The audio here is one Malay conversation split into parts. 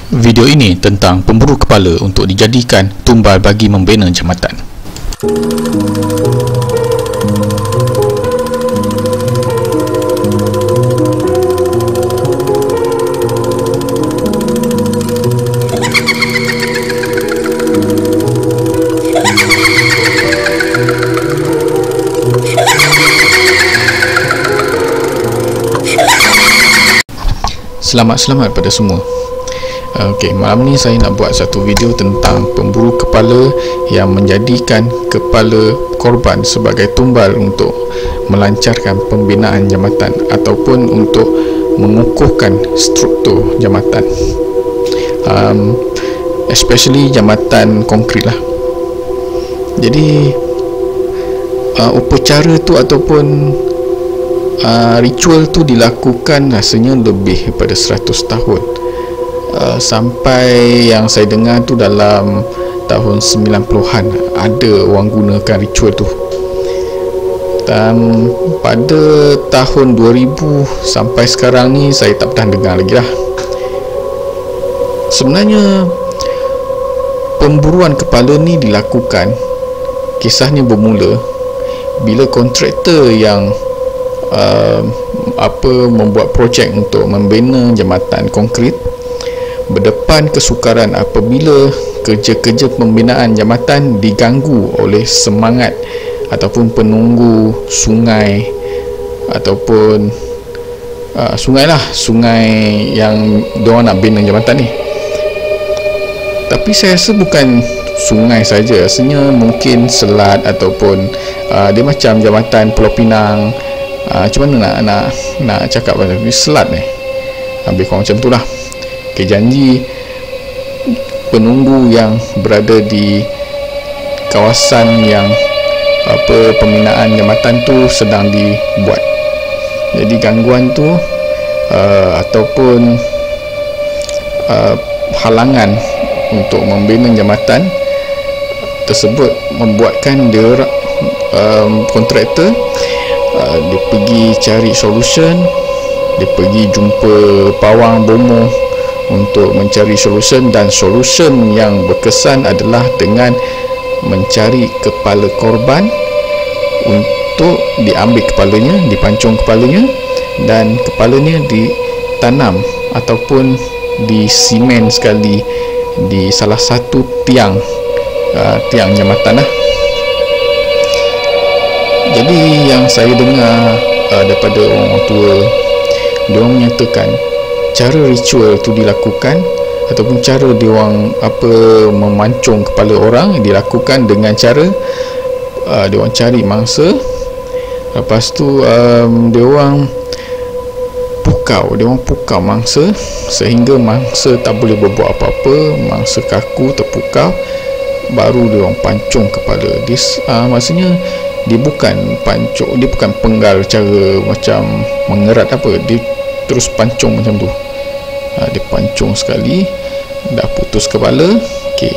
Video ini tentang pemburu kepala untuk dijadikan tumbal bagi membina jambatan. Selamat pada semua. Okey, malam ni saya nak buat satu video tentang pemburu kepala yang menjadikan kepala korban sebagai tumbal untuk melancarkan pembinaan jambatan ataupun untuk mengukuhkan struktur jambatan, especially jambatan konkrit lah. Jadi upacara tu ataupun ritual tu dilakukan rasanya lebih daripada 100 tahun. Sampai yang saya dengar tu dalam tahun 90-an ada orang gunakan ritual tu. Dan pada tahun 2000 sampai sekarang ni saya tak pernah dengar lagi lah. Sebenarnya pemburuan kepala ni dilakukan, kisahnya bermula bila kontraktor yang membuat projek untuk membina jambatan konkrit berdepan kesukaran apabila kerja-kerja pembinaan jambatan diganggu oleh semangat ataupun penunggu sungai ataupun sungai yang diorang nak bina jambatan ni. Tapi saya rasa bukan sungai saja, rasanya mungkin selat ataupun dia macam jambatan Pulau Pinang. Macam mana nak cakap selat ni, lebih kurang macam tu lah. Okay, janji penunggu yang berada di kawasan yang pembinaan jambatan tu sedang dibuat. Jadi gangguan tu ataupun halangan untuk membina jambatan tersebut membuatkan dia kontraktor dia pergi cari solution, dia pergi jumpa pawang bomoh untuk mencari solution, dan solution yang berkesan adalah dengan mencari kepala korban untuk diambil kepalanya, dipancung kepalanya, dan kepalanya ditanam ataupun disimen sekali di salah satu tiang jambatan lah. Jadi yang saya dengar daripada orang tua, diorang menyatakan cara ritual tu dilakukan ataupun cara diorang memancung kepala orang dilakukan dengan cara diorang cari mangsa, lepas tu diorang pukau mangsa sehingga mangsa tak boleh berbuat apa-apa, mangsa kaku terpukau, baru diorang pancung kepala dia. Maksudnya dia bukan penggal cara macam mengerat apa, dia terus pancung macam tu. Dia pancung sekali, dah putus kepala. Okey,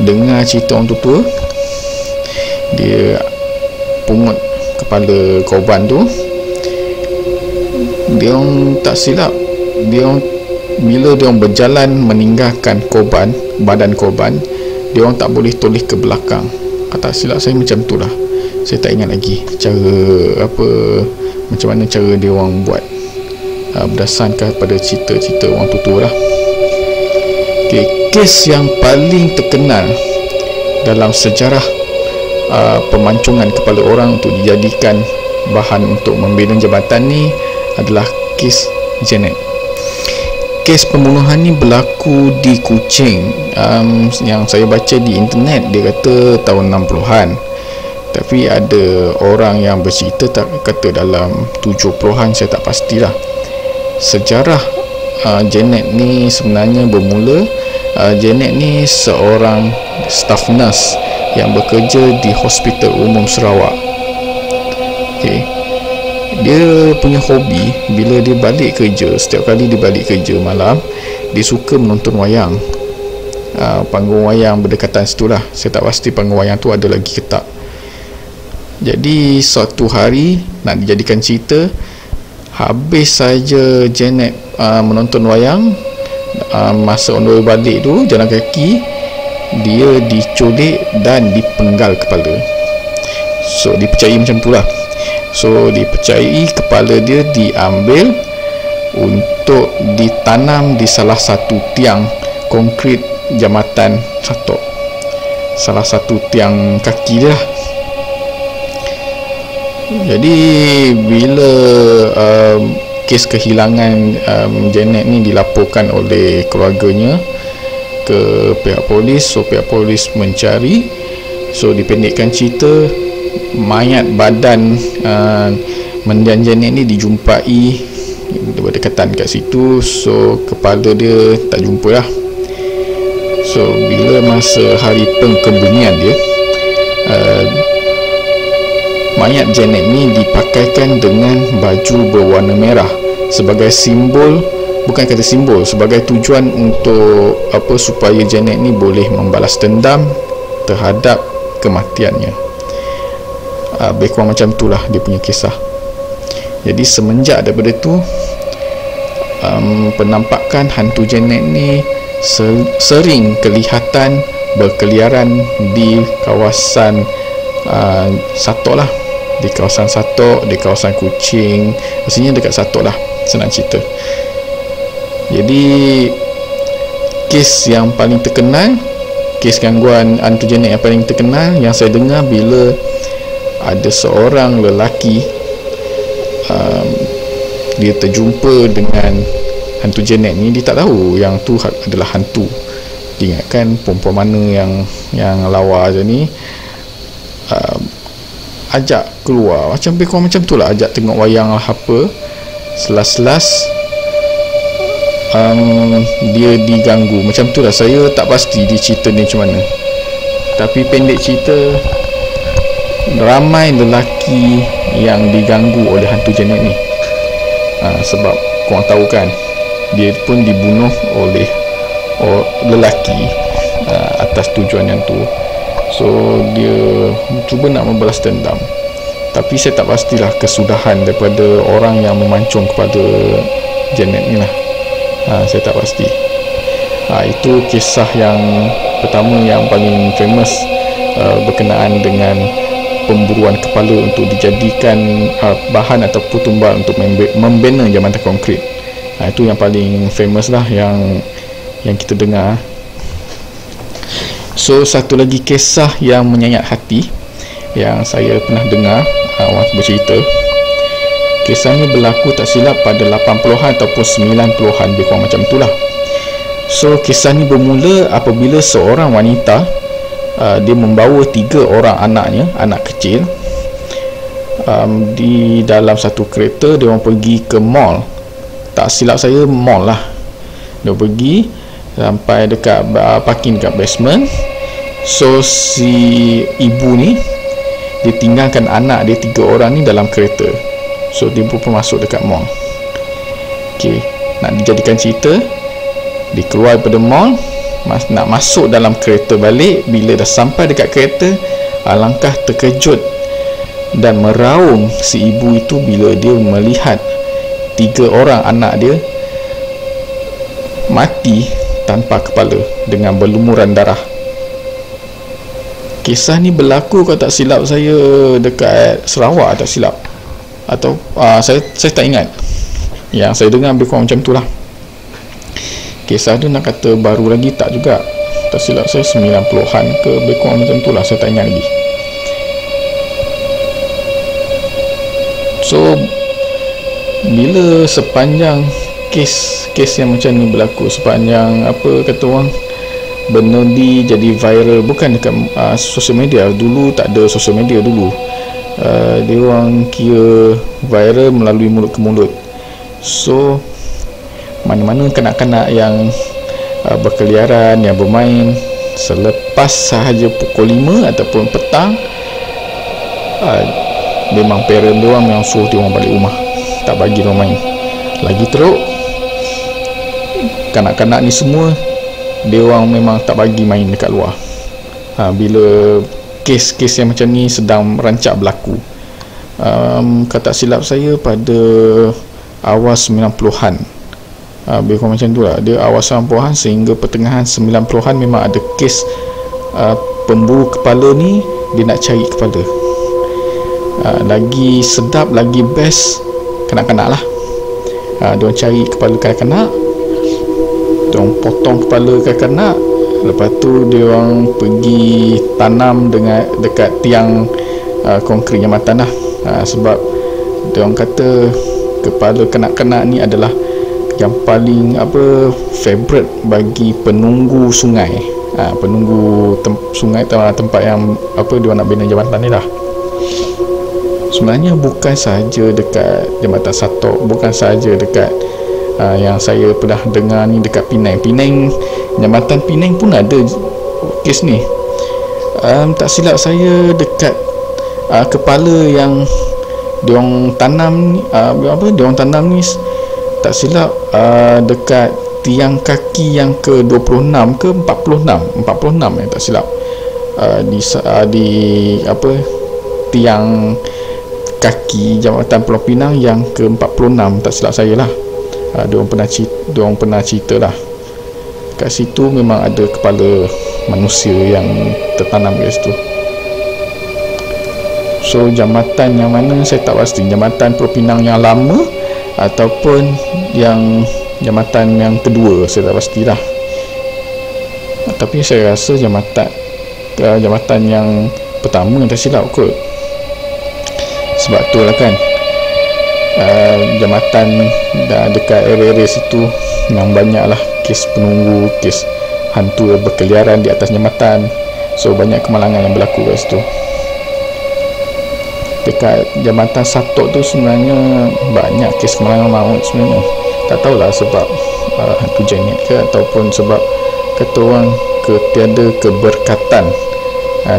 dengar cerita orang tua, dia pungut kepala korban tu. Dia orang tak silap, bila dia orang berjalan meninggalkan badan korban, dia orang tak boleh toleh ke belakang. Tak silap saya macam tu lah. Saya tak ingat lagi macam mana cara dia orang buat, berdasarkan pada cerita-cerita orang tua lah. Okay, kes yang paling terkenal dalam sejarah pemancongan kepala orang untuk dijadikan bahan untuk membina jambatan ni adalah kes Janet. Kes pembunuhan ni berlaku di Kuching. Yang saya baca di internet, dia kata tahun 60-an. Tapi ada orang yang bercerita kata dalam 70-an, saya tak pastilah. Sejarah Janet ni sebenarnya bermula, Janet ni seorang staff nurse yang bekerja di Hospital Umum Sarawak. Okay. Dia punya hobi, bila dia balik kerja, setiap kali dia balik kerja malam, dia suka menonton wayang. Panggung wayang berdekatan situ lah. Saya tak pasti panggung wayang tu ada lagi ke tak. Jadi suatu hari, nak dijadikan cerita, habis saja Janet menonton wayang, masa on the way balik tu, jalan kaki, dia diculik dan dipenggal kepala. So dipercayai macam tu lah. So dipercayai kepala dia diambil untuk ditanam di salah satu tiang konkrit jambatan Satok, salah satu tiang kaki dia lah. Jadi bila kes kehilangan Janet ni dilaporkan oleh keluarganya ke pihak polis, so pihak polis mencari. So dipendekkan cerita, mayat badan mendiang Janet ni dijumpai berdekatan kat situ. So kepala dia tak jumpa lah. So bila masa hari pengkebunian dia, mayat Janet ni dipakaikan dengan baju berwarna merah sebagai simbol, bukan kata simbol, sebagai tujuan untuk apa, supaya Janet ni boleh membalas dendam terhadap kematiannya. Lebih kurang macam itulah dia punya kisah. Jadi semenjak daripada tu, penampakan hantu Janet ni sering kelihatan berkeliaran di kawasan Satok lah, di kawasan Satok, di kawasan Kuching, maksudnya dekat Satok lah, senang cerita. Jadi kes yang paling terkenal, kes gangguan hantu Janet yang paling terkenal yang saya dengar, bila ada seorang lelaki dia terjumpa dengan hantu Janet ni. Dia tak tahu yang tu adalah hantu. Dia ingatkan perempuan mana yang lawa je ni, ajak keluar, macam lebih kurang macam tu lah, ajak tengok wayang lah apa. Selas-selas dia diganggu, macam tu lah. Saya tak pasti dia cerita ni macam mana, tapi pendek cerita, ramai lelaki yang diganggu oleh hantu Janet ni. Sebab korang tahu kan, dia pun dibunuh oleh lelaki atas tujuan yang tu. So dia cuba nak membalas dendam, tapi saya tak pastilah kesudahan daripada orang yang memancung kepada Janet ni lah. Saya tak pasti. Itu kisah yang pertama yang paling famous berkenaan dengan pemburuan kepala untuk dijadikan bahan ataupun tumbal untuk membina jambatan konkrit. Itu yang paling famous lah yang kita dengar. So satu lagi kisah yang menyayat hati yang saya pernah dengar orang bercerita. Kisah ni berlaku tak silap pada 80-an ataupun 90-an, lebih kurang macam itulah. So kisah ni bermula apabila seorang wanita, dia membawa 3 orang anaknya, anak kecil, di dalam satu kereta. Dia orang pergi ke mall, tak silap saya mall lah. Dia pergi sampai dekat parking dekat basement. So si ibu ni dia tinggalkan anak dia 3 orang ni dalam kereta. So dia pun masuk dekat mall. Okay, nak dijadikan cerita, dia keluar daripada mall, nak masuk dalam kereta balik. Bila dah sampai dekat kereta, alangkah terkejut dan meraung si ibu itu bila dia melihat 3 orang anak dia mati tanpa kepala dengan berlumuran darah. Kisah ni berlaku, kalau tak silap saya, dekat Sarawak tak silap, atau saya tak ingat. Yang saya dengar lebih kurang macam tu lah. Kisah tu nak kata baru lagi tak juga, tak silap saya 90-an ke, lebih kurang macam tu lah, saya tak ingat lagi. So bila sepanjang kes yang macam ni berlaku, sepanjang apa kata orang, benda ni jadi viral, bukan dekat sosial media. Dulu tak ada sosial media dulu. Dia orang kira viral melalui mulut ke mulut. So mana-mana kanak-kanak yang berkeliaran, yang bermain selepas sahaja pukul 5 ataupun petang, memang parent dia orang memang suruh dia orang balik rumah, tak bagi dia orang main. Lagi teruk, kanak-kanak ni semua dia orang memang tak bagi main dekat luar. Bila kes-kes yang macam ni sedang merancak berlaku, kalau tak silap saya pada awal 90-an, Lebih kurang macam tu lah. Dia awal 90-an sehingga pertengahan 90-an memang ada kes pemburu kepala ni dia nak cari kepala. Lagi sedap, lagi best kanak-kanak lah. Diorang cari kepala kanak-kanak, diorang potong kepala kanak-kanak, lepas tu diorang pergi tanam dengan dekat tiang konkrit jambatan lah. Sebab diorang kata kepala kanak-kanak ni adalah yang paling favorite bagi penunggu sungai. Penunggu sungai tempat yang diorang nak bina jambatan ni lah. Sebenarnya bukan sahaja dekat Jambatan Satok, bukan sahaja dekat yang saya pernah dengar ni dekat Penang. Jambatan Penang pun ada kes ni. Tak silap saya dekat kepala yang diorang tanam ni, diorang tanam ni tak silap dekat tiang kaki yang ke-26 ke 46 tak silap, di tiang kaki Jambatan Pulau Pinang yang ke-46 tak silap saya lah. Diorang pernah cerita lah, kat situ memang ada kepala manusia yang tertanam kat situ. So jambatan yang mana saya tak pasti, Jambatan Pulau Pinang yang lama ataupun yang jambatan yang kedua, saya tak pastilah. Tapi saya rasa jambatan yang pertama tak silap kot. Sebab tu lah kan, jambatan dekat area-area situ memang banyak lah kes penunggu, kes hantu yang berkeliaran di atas jambatan. So banyak kemalangan yang berlaku kat situ. Dekat Jambatan Satok tu sebenarnya banyak kes kemalangan maut sebenarnya. Tak tahulah sebab hantu jangit ke ataupun sebab kata orang tiada keberkatan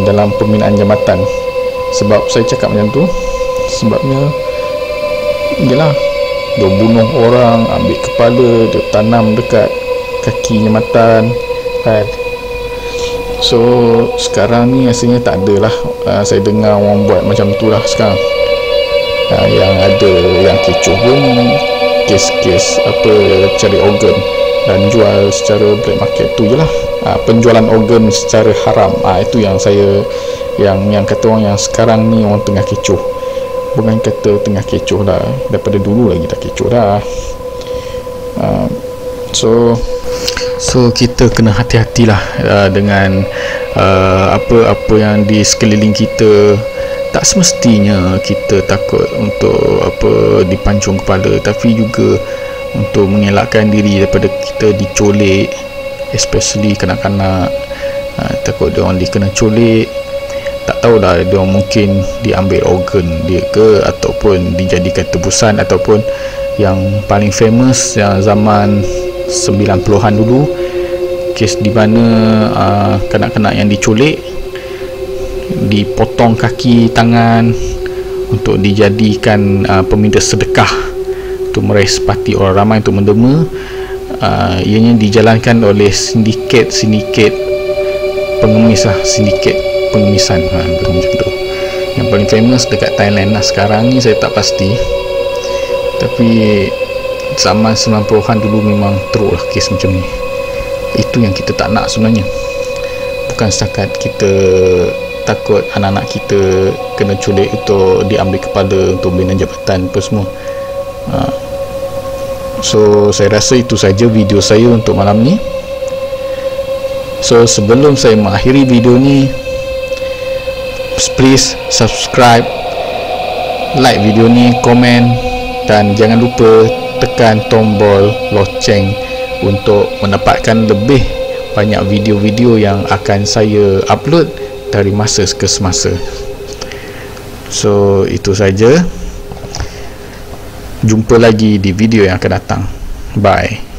dalam pembinaan jambatan. Sebab saya cakap macam tu sebabnya ialah dia bunuh orang, ambil kepala, dia tanam dekat kaki jambatan kan. So sekarang ni rasanya tak ada lah. Saya dengar orang buat macam tu lah sekarang. Yang ada yang kecoh pun kes-kes cari organ dan jual secara black market tu je lah. Penjualan organ secara haram, itu yang saya yang kata orang yang sekarang ni orang tengah kecoh. Bukan kata tengah kecoh lah, daripada dulu lagi dah kecoh dah. So kita kena hati-hatilah dengan apa-apa yang di sekeliling kita. Tak semestinya kita takut untuk dipancung kepala, tapi juga untuk mengelakkan diri daripada kita dicolek, especially kanak-kanak. Takut dia orang dikena colek, tak tahulah dia orang mungkin diambil organ dia ke, ataupun dijadikan tebusan, ataupun yang paling famous yang zaman 90-an dulu, kes di mana kanak-kanak yang diculik, dipotong kaki tangan untuk dijadikan peminta sedekah untuk meraih simpati orang ramai untuk menderma. Ianya dijalankan oleh sindiket pengemis lah, sindiket pengemisan macam tu. Yang paling famous dekat Thailand lah. Sekarang ni saya tak pasti, tapi zaman 90-an dulu memang teruk lah kes macam ni. Itu yang kita tak nak sebenarnya. Bukan setakat kita takut anak-anak kita kena culik untuk diambil kepala untuk bina jabatan apa semua. So saya rasa itu saja video saya untuk malam ni. So sebelum saya mengakhiri video ni, please subscribe, like video ni, komen, dan jangan lupa tekan tombol loceng untuk mendapatkan lebih banyak video-video yang akan saya upload dari masa ke semasa. So itu saja. Jumpa lagi di video yang akan datang. Bye.